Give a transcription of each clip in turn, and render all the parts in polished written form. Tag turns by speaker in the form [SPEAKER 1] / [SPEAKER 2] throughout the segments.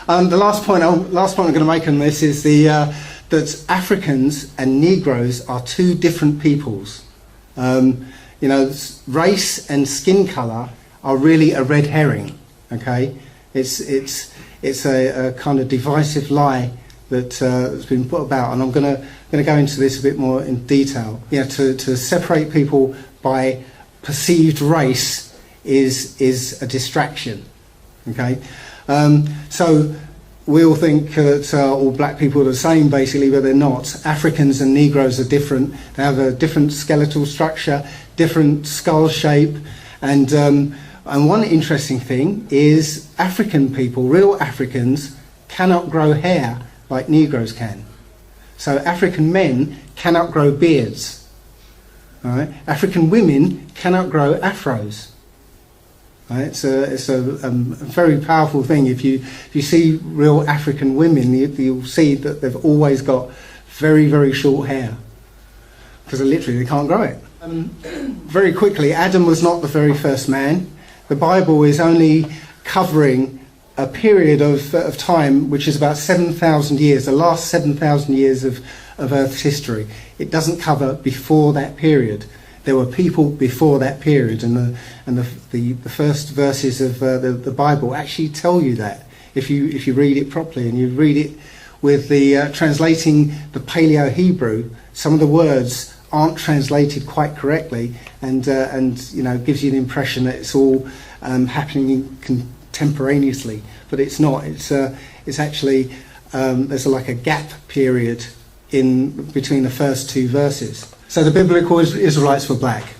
[SPEAKER 1] The last point I'm going to make on this is that Africans and Negroes are two different peoples. You know, race and skin colour are really a red herring. Okay, it's a kind of divisive lie that has been put about, and I'm going to go into this a bit more in detail. Yeah, to separate people by perceived race is a distraction. Okay, so we all think that all black people are the same, basically, but they're not. Africans and Negroes are different. They have a different skeletal structure, different skull shape, and one interesting thing is African people, real Africans, cannot grow hair like Negroes can. So African men cannot grow beards. All right? African women cannot grow afros. Right? It's a very powerful thing. If you see real African women, you'll see that they've always got very, very short hair, because they can't grow it. Very quickly, Adam was not the very first man. The Bible is only covering a period of time which is about 7,000 years, the last 7,000 years of Earth's history. It doesn't cover before that period. There were people before that period, and the first verses of the Bible actually tell you that, if you read it properly and you read it with the translating the Paleo-Hebrew. Some of the words aren't translated quite correctly, and you know, gives you the impression that it's all happening contemporaneously, but it's not. It's actually there's like a gap period in between the first two verses. So the biblical Israelites were black.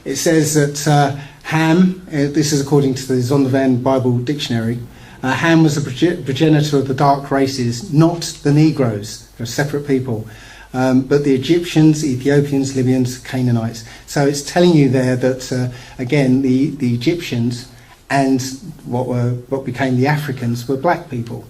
[SPEAKER 1] It says that Ham, this is according to the Zondervan Bible Dictionary, Ham was the progenitor of the dark races, not the Negroes. They're separate people. But the Egyptians, Ethiopians, Libyans, Canaanites. So it's telling you there that, again, the Egyptians and what became the Africans were black people.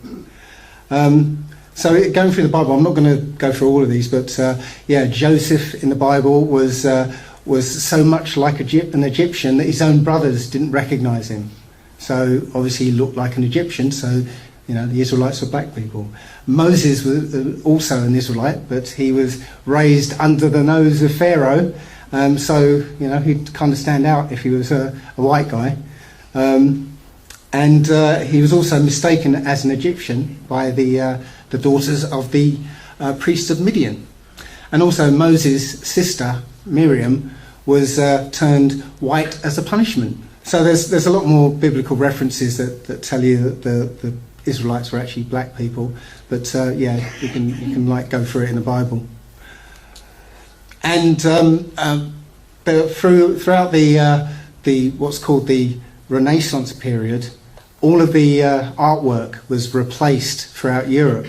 [SPEAKER 1] So going through the Bible, I'm not going to go through all of these, but yeah, Joseph in the Bible was so much like an Egyptian that his own brothers didn't recognise him. So obviously he looked like an Egyptian, so you know, the Israelites were black people. Moses was also an Israelite, but he was raised under the nose of Pharaoh, so you know, he'd kind of stand out if he was a white guy. And he was also mistaken as an Egyptian by the daughters of the priest of Midian. And also Moses' sister, Miriam, was turned white as a punishment. So there's a lot more biblical references that tell you that the Israelites were actually black people. But yeah, you can like go through it in the Bible. And throughout the what's called the Renaissance period, all of the artwork was replaced throughout Europe.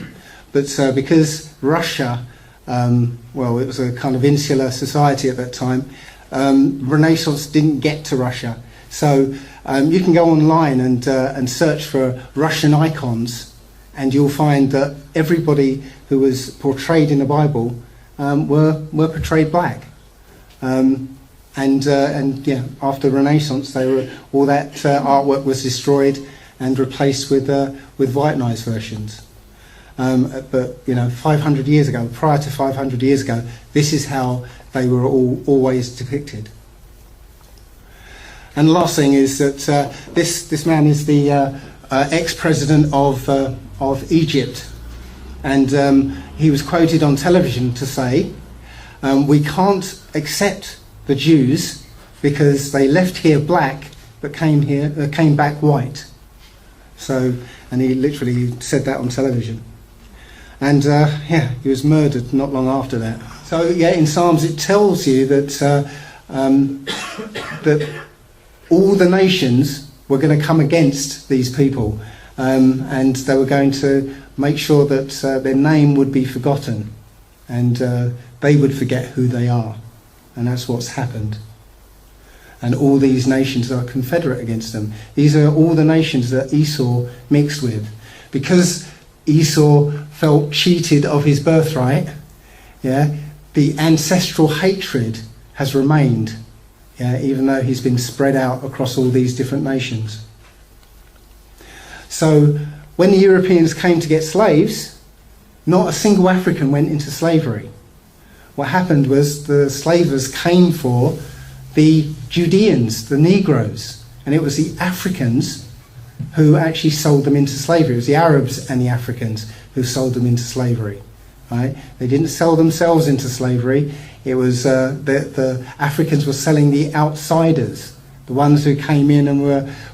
[SPEAKER 1] But because Russia, well, it was a kind of insular society at that time, Renaissance didn't get to Russia. So you can go online and search for Russian icons, and you'll find that everybody who was portrayed in the Bible were portrayed black. And yeah, after Renaissance, all that artwork was destroyed and replaced with whitenized versions. But you know, 500 years ago, prior to 500 years ago, this is how they were always depicted. And the last thing is that this man is the ex-president of Egypt, and he was quoted on television to say, "We can't accept the Jews because they left here black but came back white." So, and he literally said that on television. And yeah, he was murdered not long after that. So yeah, in Psalms it tells you that that all the nations were going to come against these people, and they were going to make sure that their name would be forgotten, and they would forget who they are. And that's what's happened. And all these nations are confederate against them. These are all the nations that Esau mixed with. Because Esau felt cheated of his birthright, yeah, the ancestral hatred has remained, yeah, even though he's been spread out across all these different nations. So when the Europeans came to get slaves, not a single African went into slavery. What happened was the slavers came for the Judeans, the Negroes, and it was the Africans who actually sold them into slavery. It was the Arabs and the Africans who sold them into slavery. Right? They didn't sell themselves into slavery. It was the Africans were selling the outsiders, the ones who came in and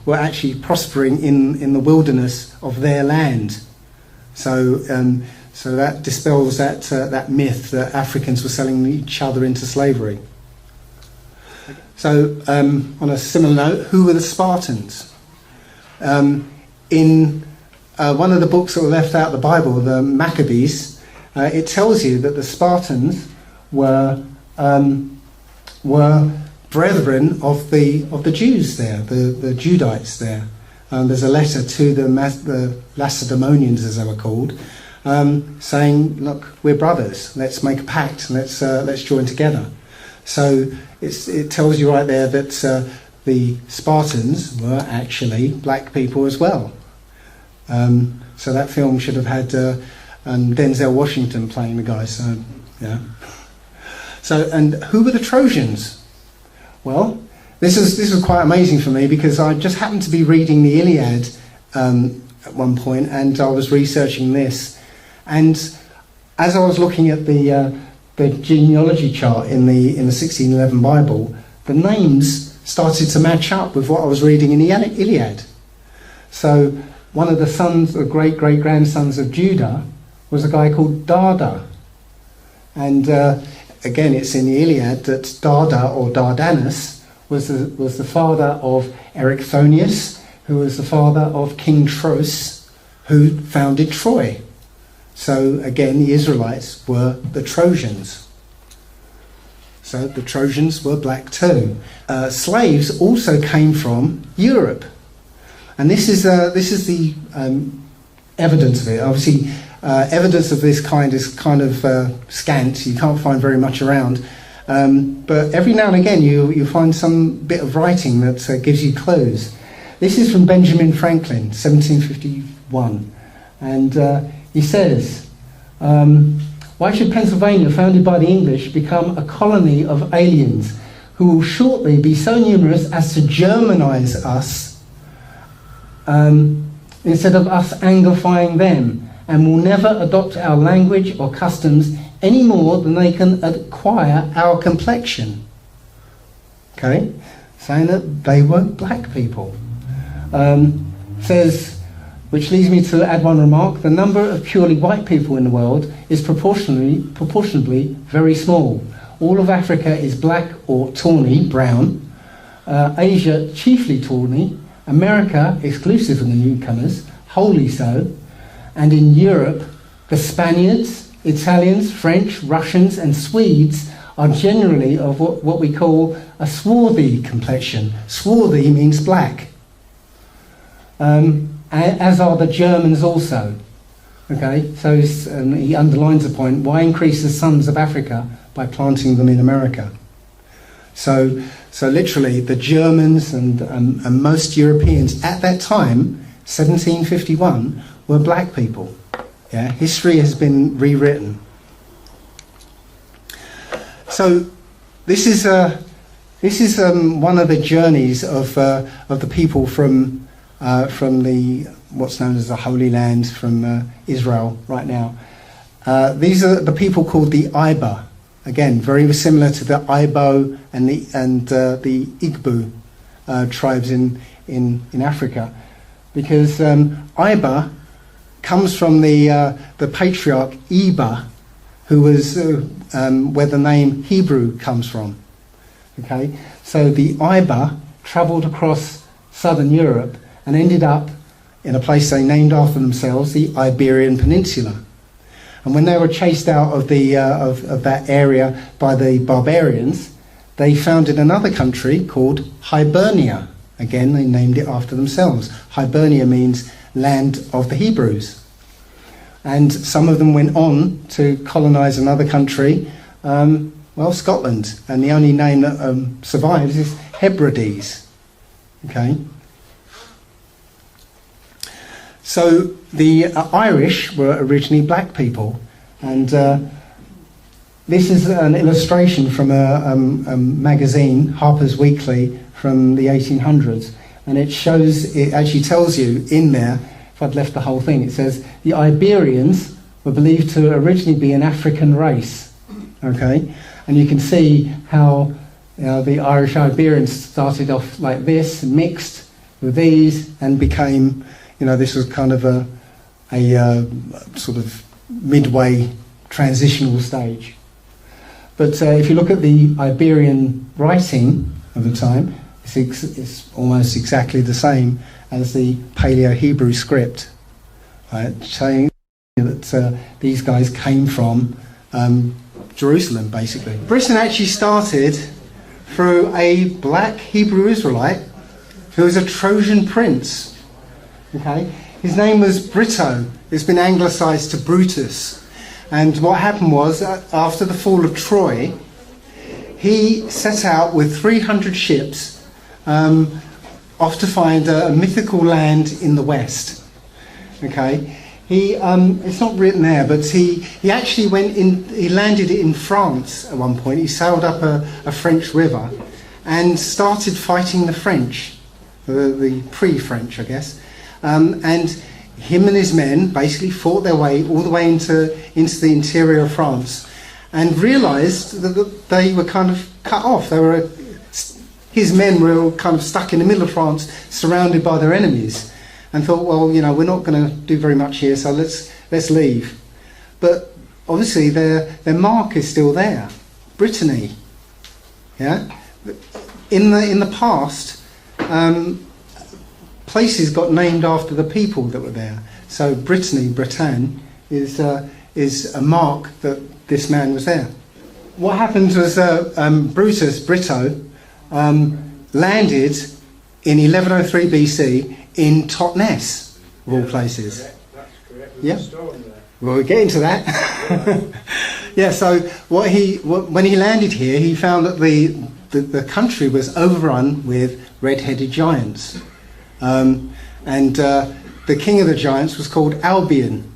[SPEAKER 1] were actually prospering in the wilderness of their land. So that dispels that myth that Africans were selling each other into slavery. So on a similar note, who were the Spartans? In one of the books that were left out of the Bible, the Maccabees, it tells you that the Spartans were brethren of the Jews there, the Judites there. There's a letter to the Lacedaemonians, as they were called, saying, "Look, we're brothers. Let's make a pact. Let's join together." So it tells you right there that the Spartans were actually black people as well. So that film should have had Denzel Washington playing the guy. So yeah. So, and who were the Trojans? Well, this was quite amazing for me, because I just happened to be reading the Iliad at one point, and I was researching this. And as I was looking at the genealogy chart in the 1611 Bible, the names started to match up with what I was reading in the Iliad. So one of the sons, or great-great-grandsons of Judah, was a guy called Dada. And again, it's in the Iliad that Dada, or Dardanus, was the father of Erichthonius, who was the father of King Tros, who founded Troy. So again, the Israelites were the Trojans. So the Trojans were black too. Slaves also came from Europe, and this is the evidence of it. Obviously, evidence of this kind is kind of scant. You can't find very much around, but every now and again you find some bit of writing that gives you clues. This is from Benjamin Franklin, 1751, and he says, "Why should Pennsylvania, founded by the English, become a colony of aliens who will shortly be so numerous as to Germanize us instead of us Anglifying them, and will never adopt our language or customs any more than they can acquire our complexion?" Okay, saying that they weren't black people. Says, which leads me to add one remark: the number of purely white people in the world is proportionably very small. All of Africa is black or tawny, brown. Asia, chiefly tawny. America, exclusive of the newcomers, wholly so. And in Europe, the Spaniards, Italians, French, Russians and Swedes are generally of what we call a swarthy complexion. Swarthy means black. As are the Germans also. Okay, so he underlines the point: why increase the sons of Africa by planting them in America? So literally, the Germans and most Europeans at that time, 1751, were black people. Yeah, history has been rewritten. So this is one of the journeys of the people from the what's known as the Holy Land, from Israel right now. These are the people called the Iba. Again, very similar to the Igbo and the Igbo tribes in Africa, because Iba comes from the patriarch Eba, who was where the name Hebrew comes from. Okay, so the Iba travelled across southern Europe and ended up in a place they named after themselves, the Iberian Peninsula. And when they were chased out of that area by the barbarians, they founded another country called Hibernia. Again, they named it after themselves. Hibernia means land of the Hebrews. And some of them went on to colonise another country, Scotland. And the only name that survives is Hebrides. Okay. So the Irish were originally black people, and this is an illustration from a magazine, Harper's Weekly, from the 1800s, and it shows, it actually tells you in there, if I'd left the whole thing, it says the Iberians were believed to originally be an African race, okay? And you can see how the Irish Iberians started off like this, mixed with these, and became, this was kind of a sort of midway transitional stage. But if you look at the Iberian writing of the time, it's almost exactly the same as the Paleo-Hebrew script, right? Saying that these guys came from Jerusalem, basically. Britain actually started through a black Hebrew Israelite who was a Trojan prince. Okay, his name was Brito. It's been anglicised to Brutus. And what happened was, after the fall of Troy, he set out with 300 ships off to find a mythical land in the west. Okay, it's not written there, but he actually he landed in France at one point. He sailed up a French river and started fighting the French, the pre-French, I guess. And him and his men basically fought their way all the way into the interior of France, and realised that they were kind of cut off. His men were all kind of stuck in the middle of France, surrounded by their enemies, and thought, well, we're not going to do very much here, so let's leave. But obviously their mark is still there, Brittany. Yeah, in the past, places got named after the people that were there. So Brittany, Bretagne, is a mark that this man was there. What happened was Brutus, Brito, landed in 1103 BC in Totnes, of all places.
[SPEAKER 2] That's correct.
[SPEAKER 1] Yeah. Well, we'll get into that. Yeah. So when he landed here, he found that the country was overrun with red-headed giants. And the king of the giants was called Albion,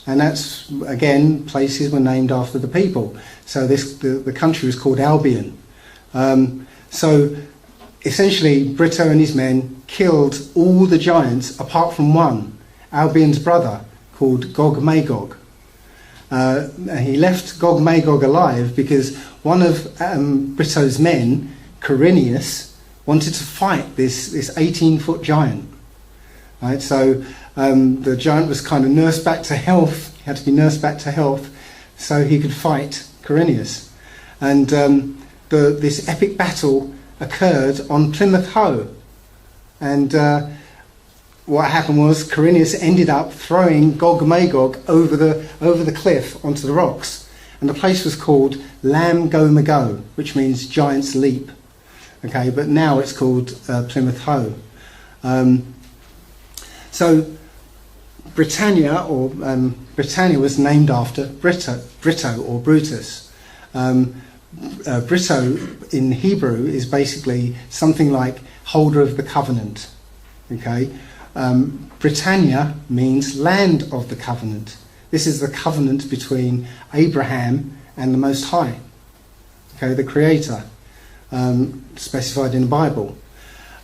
[SPEAKER 1] and that's, again, places were named after the people. So the country was called Albion. So essentially, Brito and his men killed all the giants apart from one, Albion's brother, called Gog-Magog. He left Gog-Magog alive because one of Brito's men, Quirinius, wanted to fight this 18-foot giant. Right, so the giant was kind of nursed back to health. He had to be nursed back to health so he could fight Quirinius. And this epic battle occurred on Plymouth Hoe. And what happened was Quirinius ended up throwing Gog-Magog over the cliff onto the rocks. And the place was called Lam-Go-Mago, which means Giant's Leap. Okay, but now it's called Plymouth Hoe. So Britannia, or Britannia, was named after Brito or Brutus. Brito in Hebrew is basically something like holder of the covenant. Okay, Britannia means land of the covenant. This is the covenant between Abraham and the Most High. Okay, the Creator. Specified in the Bible.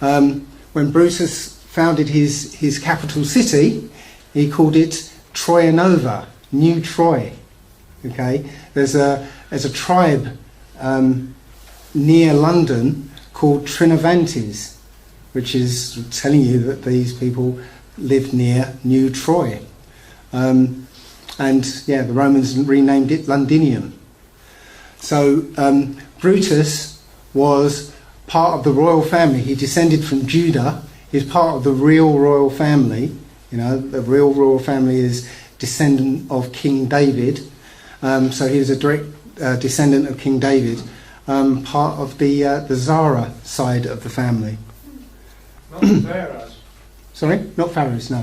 [SPEAKER 1] When Brutus founded his capital city, he called it Troyanova, New Troy. Okay, there's a tribe near London called Trinovantes, which is telling you that these people lived near New Troy. And yeah, the Romans renamed it Londinium. So Brutus was part of the royal family. He descended from Judah. He's part of the real royal family. The real royal family is descendant of King David. So he was a direct descendant of King David, part of the Zara side of the family.
[SPEAKER 2] Not Pharaohs.
[SPEAKER 1] Sorry? Not Pharaohs, no.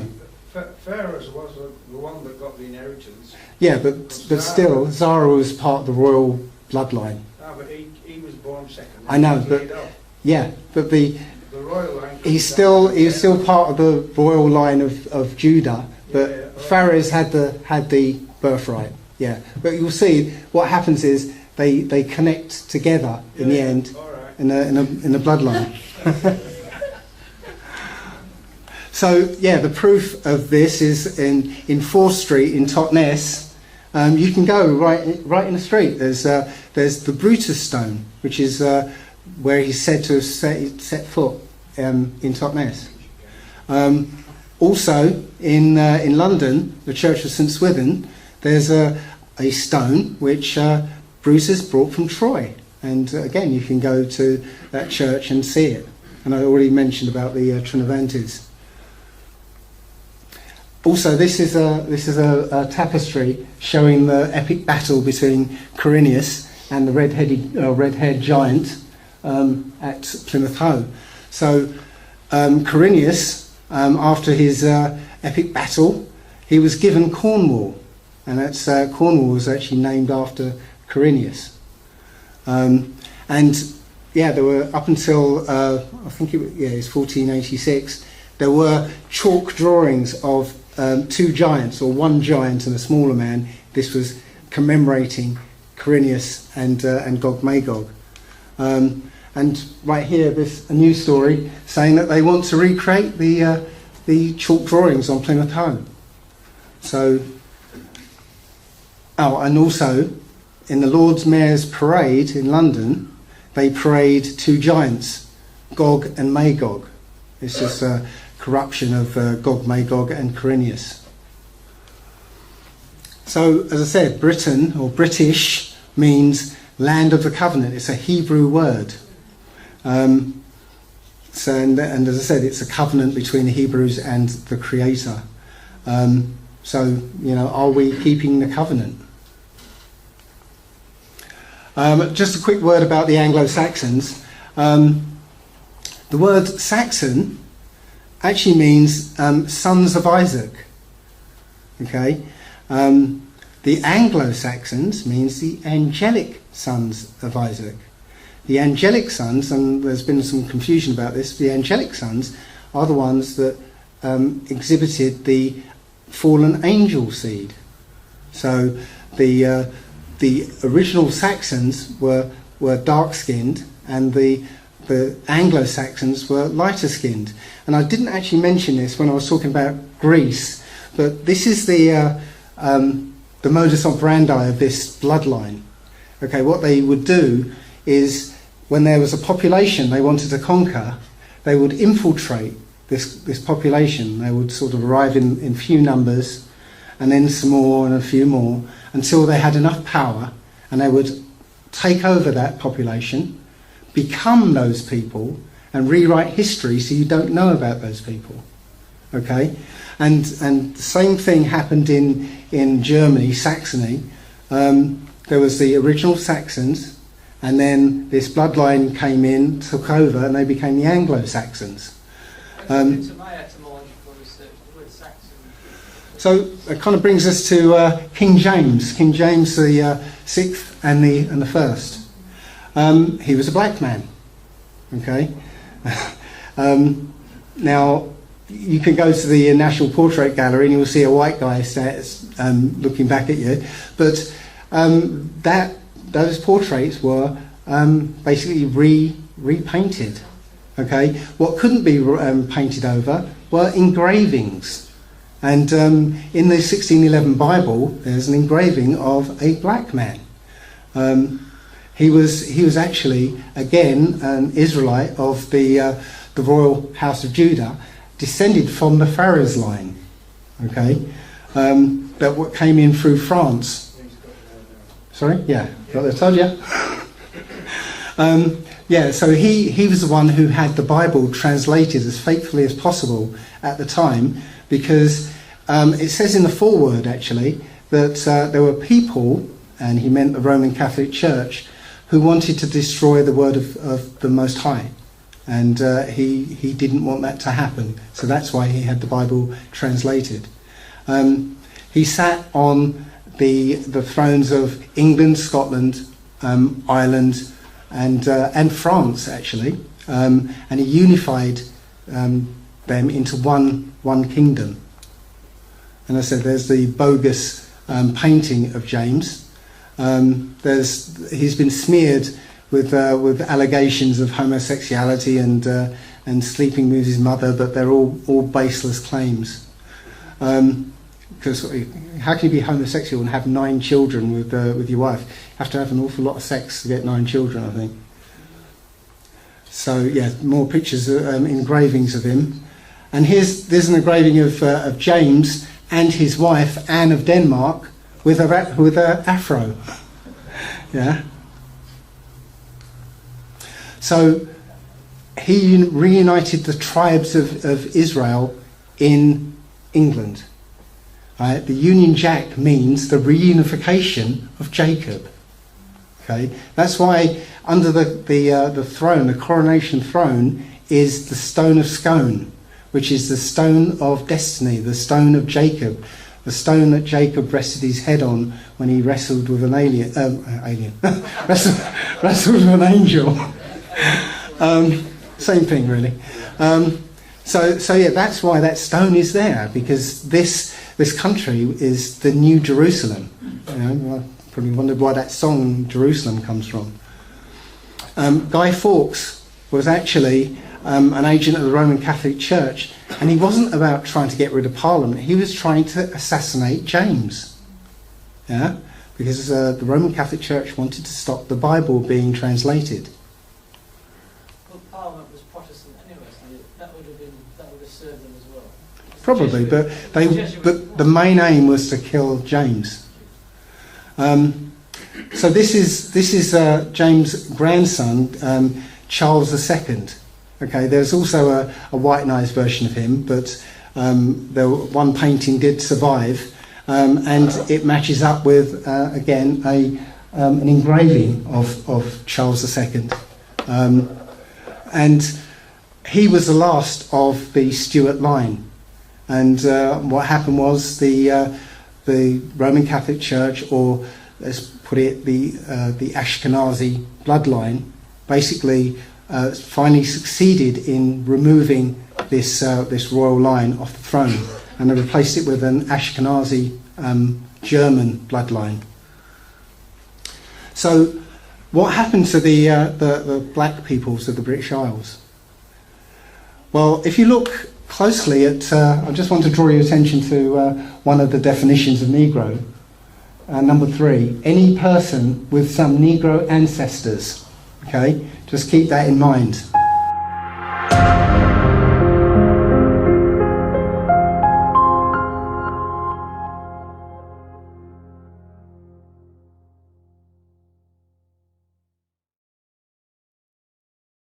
[SPEAKER 2] Pharaohs was the one that got the inheritance.
[SPEAKER 1] Yeah, but still, Zara was part of the royal bloodline.
[SPEAKER 2] No, but he was born second.
[SPEAKER 1] I know, but yeah, but the
[SPEAKER 2] royal line.
[SPEAKER 1] He's still part of the royal line of Judah, but
[SPEAKER 2] Yeah, right.
[SPEAKER 1] Pharaohs had the birthright. Yeah, but you'll see what happens is they connect together in the end
[SPEAKER 2] All right.
[SPEAKER 1] in a bloodline. So yeah, the proof of this is in 4th Street in Totnes. You can go right in the street. There's the Brutus stone, which is where he's said to have set foot in Totnes. Also in London, the Church of St Swithin, there's a stone which Brutus brought from Troy, and again you can go to that church and see it. And I already mentioned about the Trinovantes. Also, this is a tapestry showing the epic battle between Quirinius and the red-haired giant at Plymouth Hoe. So Quirinius, after his epic battle, he was given Cornwall, and that's Cornwall was actually named after Quirinius. And yeah, there were up until I think it was 1486. There were chalk drawings of 2 giants, or 1 giant and a smaller man. This was commemorating Quirinius and Gog Magog. And right here, there's a news story saying that they want to recreate the chalk drawings on Plymouth Hoe. So, and also in the Lord Mayor's parade in London, they parade 2 giants, Gog and Magog. It's just a corruption of Gog Magog and Quirinius. So, as I said, Britain or British means land of the covenant. It's a Hebrew word. And as I said, it's a covenant between the Hebrews and the Creator. So, are we keeping the covenant? Just a quick word about the Anglo-Saxons. The word Saxon actually means sons of Isaac. Okay, the Anglo-Saxons means the angelic sons of Isaac. The angelic sons, and there's been some confusion about this, the angelic sons are the ones that exhibited the fallen angel seed. So the original Saxons were dark-skinned, and the Anglo-Saxons were lighter-skinned. And I didn't actually mention this when I was talking about Greece, but this is the modus operandi of this bloodline. Okay, what they would do is, when there was a population they wanted to conquer, they would infiltrate this population. They would sort of arrive in few numbers, and then some more and a few more, until they had enough power, and they would take over that population, become those people, and rewrite history so you don't know about those people. Okay, and the same thing happened in Germany, Saxony. There was the original Saxons, and then this bloodline came in, took over, and they became the Anglo-Saxons.
[SPEAKER 3] To my etymological research, the word Saxon.
[SPEAKER 1] So it kind of brings us to King James the sixth and the first. He was a black man. Okay. Now you can go to the National Portrait Gallery and you'll see a white guy looking back at you, but those portraits were basically repainted. Okay, what couldn't be painted over were engravings, and in the 1611 Bible, there's an engraving of a black man. He was actually again an Israelite of the royal house of Judah, descended from the Pharaoh's line. Okay, that what came in through France. Sorry, yeah, got that, told you. Yeah, so he was the one who had the Bible translated as faithfully as possible at the time, because it says in the foreword actually that there were people, and he meant the Roman Catholic Church, who wanted to destroy the word of the Most High, and he didn't want that to happen, so that's why he had the Bible translated. He sat on the thrones of England, Scotland, Ireland, and France actually, and he unified them into one kingdom. And I said, there's the bogus painting of James. He's been smeared with allegations of homosexuality and sleeping with his mother, but they're all baseless claims. Because how can you be homosexual and have 9 children with your wife? You have to have an awful lot of sex to get 9 children, I think. So yeah, more pictures, engravings of him. And there's an engraving of James and his wife Anne of Denmark with a afro. Yeah. So he reunited the tribes of Israel in England. Right? The Union Jack means the reunification of Jacob. Okay, that's why under the throne, the coronation throne, is the stone of Scone, which is the stone of destiny, the stone of Jacob, the stone that Jacob rested his head on when he wrestled with an wrestled with an angel. Same thing, really. So yeah, that's why that stone is there, because this country is the New Jerusalem. You know, I probably wondered why that song Jerusalem comes from. Guy Fawkes was actually an agent of the Roman Catholic Church, and he wasn't about trying to get rid of Parliament. He was trying to assassinate James. Yeah, because the Roman Catholic Church wanted to stop the Bible being translated.
[SPEAKER 3] Well, Parliament was Protestant anyway, so that would have served them as well.
[SPEAKER 1] Probably, but the main aim was to kill James. So this is James' grandson, Charles II. Okay, there's also a white-niced version of him, but one painting did survive, and it matches up with again an engraving of Charles II, and he was the last of the Stuart line. And what happened was the Roman Catholic Church, or let's put it the Ashkenazi bloodline, basically finally succeeded in removing this royal line off the throne, and they replaced it with an Ashkenazi German bloodline. So, what happened to the black peoples of the British Isles? Well, if you look closely at, I just want to draw your attention to one of the definitions of Negro. Number 3, any person with some Negro ancestors. Okay, just keep that in mind.